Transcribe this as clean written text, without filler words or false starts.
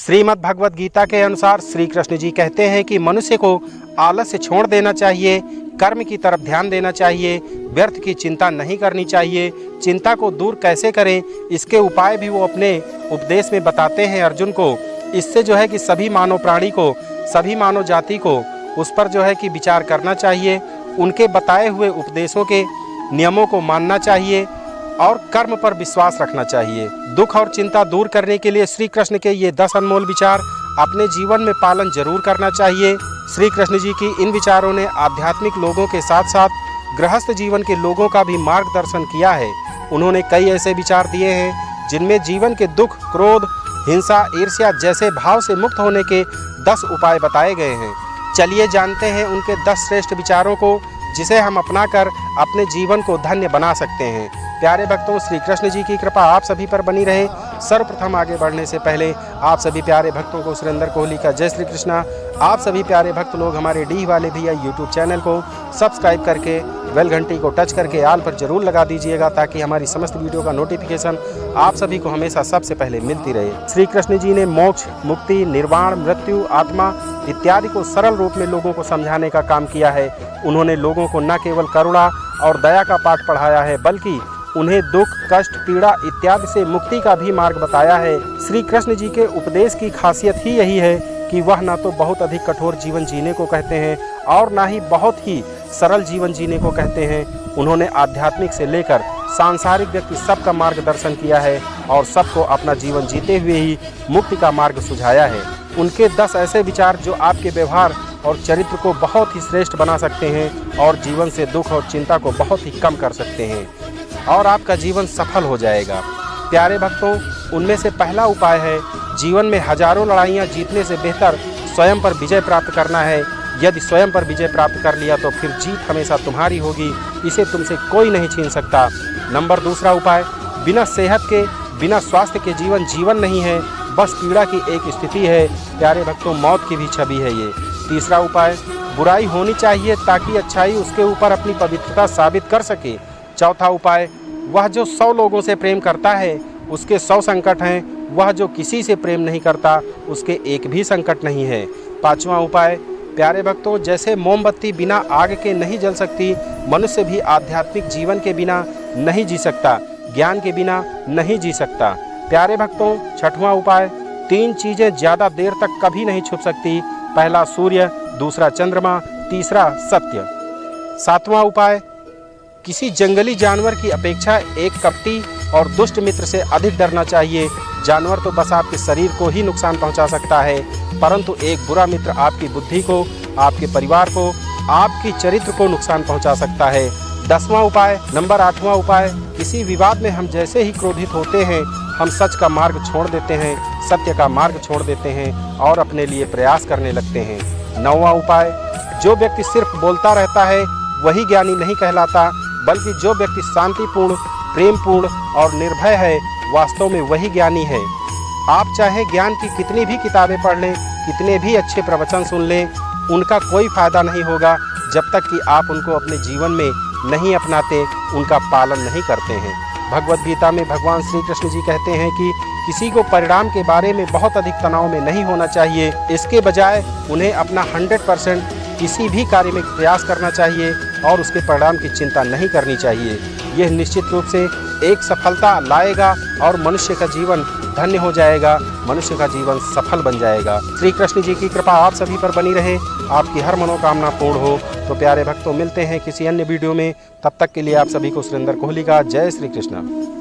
श्रीमद् भगवद गीता के अनुसार श्री कृष्ण जी कहते हैं कि मनुष्य को आलस्य छोड़ देना चाहिए, कर्म की तरफ ध्यान देना चाहिए, व्यर्थ की चिंता नहीं करनी चाहिए। चिंता को दूर कैसे करें, इसके उपाय भी वो अपने उपदेश में बताते हैं अर्जुन को। इससे जो है कि सभी मानव प्राणी को, सभी मानव जाति को उस पर जो है कि विचार करना चाहिए, उनके बताए हुए उपदेशों के नियमों को मानना चाहिए और कर्म पर विश्वास रखना चाहिए। दुख और चिंता दूर करने के लिए श्री कृष्ण के ये 10 अनमोल विचार अपने जीवन में पालन जरूर करना चाहिए। श्री कृष्ण जी की इन विचारों ने आध्यात्मिक लोगों के साथ साथ गृहस्थ जीवन के लोगों का भी मार्गदर्शन किया है। उन्होंने कई ऐसे विचार दिए हैं जिनमें जीवन के दुख, क्रोध, हिंसा, ईर्ष्या जैसे भाव से मुक्त होने के 10 उपाय बताए गए हैं। चलिए जानते हैं उनके 10 श्रेष्ठ विचारों को, जिसे हम अपनाकर अपने जीवन को धन्य बना सकते हैं। प्यारे भक्तों, श्री कृष्ण जी की कृपा आप सभी पर बनी रहे। सर्वप्रथम आगे बढ़ने से पहले आप सभी प्यारे भक्तों को सुरेंद्र कोहली का जय श्री कृष्णा। आप सभी प्यारे भक्त लोग हमारे डी वाले भैया यूट्यूब चैनल को सब्सक्राइब करके बेल घंटी को टच करके आल पर जरूर लगा दीजिएगा, ताकि हमारी समस्त वीडियो का नोटिफिकेशन आप सभी को हमेशा सबसे पहले मिलती रहे। श्री कृष्ण जी ने मोक्ष, मुक्ति, निर्वाण, मृत्यु, आत्मा इत्यादि को सरल रूप में लोगों को समझाने का काम किया है। उन्होंने लोगों को न केवल करुणा और दया का पाठ पढ़ाया है, बल्कि उन्हें दुख, कष्ट, पीड़ा इत्यादि से मुक्ति का भी मार्ग बताया है। श्री कृष्ण जी के उपदेश की खासियत ही यही है कि वह ना तो बहुत अधिक कठोर जीवन जीने को कहते हैं और ना ही बहुत ही सरल जीवन जीने को कहते हैं। उन्होंने आध्यात्मिक से लेकर सांसारिक व्यक्ति सबका मार्गदर्शन किया है और सबको अपना जीवन जीते हुए ही मुक्ति का मार्ग सुझाया है। उनके 10 ऐसे विचार जो आपके व्यवहार और चरित्र को बहुत ही श्रेष्ठ बना सकते हैं और जीवन से दुख और चिंता को बहुत ही कम कर सकते हैं और आपका जीवन सफल हो जाएगा। प्यारे भक्तों, उनमें से पहला उपाय है, जीवन में हजारों लड़ाइयाँ जीतने से बेहतर स्वयं पर विजय प्राप्त करना है। यदि स्वयं पर विजय प्राप्त कर लिया तो फिर जीत हमेशा तुम्हारी होगी, इसे तुमसे कोई नहीं छीन सकता। नंबर दूसरा उपाय, बिना सेहत के, बिना स्वास्थ्य के जीवन नहीं है, बस पीड़ा की एक स्थिति है। प्यारे भक्तों, मौत की भी छवि है ये। तीसरा उपाय, बुराई होनी चाहिए ताकि अच्छाई उसके ऊपर अपनी पवित्रता साबित कर सके। चौथा उपाय, वह जो 100 लोगों से प्रेम करता है उसके 100 संकट हैं, वह जो किसी से प्रेम नहीं करता उसके एक भी संकट नहीं है। पांचवा उपाय, प्यारे भक्तों, जैसे मोमबत्ती बिना आग के नहीं जल सकती, मनुष्य भी आध्यात्मिक जीवन के बिना नहीं जी सकता, ज्ञान के बिना नहीं जी सकता। प्यारे भक्तों, छठवां उपाय, 3 चीज़ें ज़्यादा देर तक कभी नहीं छुप सकती। पहला सूर्य, दूसरा चंद्रमा, तीसरा सत्य। सातवां उपाय, किसी जंगली जानवर की अपेक्षा एक कपटी और दुष्ट मित्र से अधिक डरना चाहिए। जानवर तो बस आपके शरीर को ही नुकसान पहुंचा सकता है, परंतु एक बुरा मित्र आपकी बुद्धि को, आपके परिवार को, आपकी चरित्र को नुकसान पहुंचा सकता है। 10वां उपाय, नंबर 8वां उपाय, किसी विवाद में हम जैसे ही क्रोधित होते हैं, हम सच का मार्ग छोड़ देते हैं, सत्य का मार्ग छोड़ देते हैं और अपने लिए प्रयास करने लगते हैं। 9वां उपाय, जो व्यक्ति सिर्फ बोलता रहता है वही ज्ञानी नहीं कहलाता, बल्कि जो व्यक्ति शांतिपूर्ण, प्रेमपूर्ण और निर्भय है, वास्तव में वही ज्ञानी है। आप चाहे ज्ञान की कितनी भी किताबें पढ़ लें, कितने भी अच्छे प्रवचन सुन लें, उनका कोई फायदा नहीं होगा जब तक कि आप उनको अपने जीवन में नहीं अपनाते, उनका पालन नहीं करते हैं। भगवद गीता में भगवान श्री कृष्ण जी कहते हैं कि किसी को परिणाम के बारे में बहुत अधिक तनाव में नहीं होना चाहिए, इसके बजाय उन्हें अपना 100% किसी भी कार्य में प्रयास करना चाहिए और उसके परिणाम की चिंता नहीं करनी चाहिए। यह निश्चित रूप से एक सफलता लाएगा और मनुष्य का जीवन धन्य हो जाएगा, मनुष्य का जीवन सफल बन जाएगा। श्री कृष्ण जी की कृपा आप सभी पर बनी रहे, आपकी हर मनोकामना पूर्ण हो। तो प्यारे भक्तों, मिलते हैं किसी अन्य वीडियो में, तब तक के लिए आप सभी को सुरेंद्र कोहली का जय श्री कृष्ण।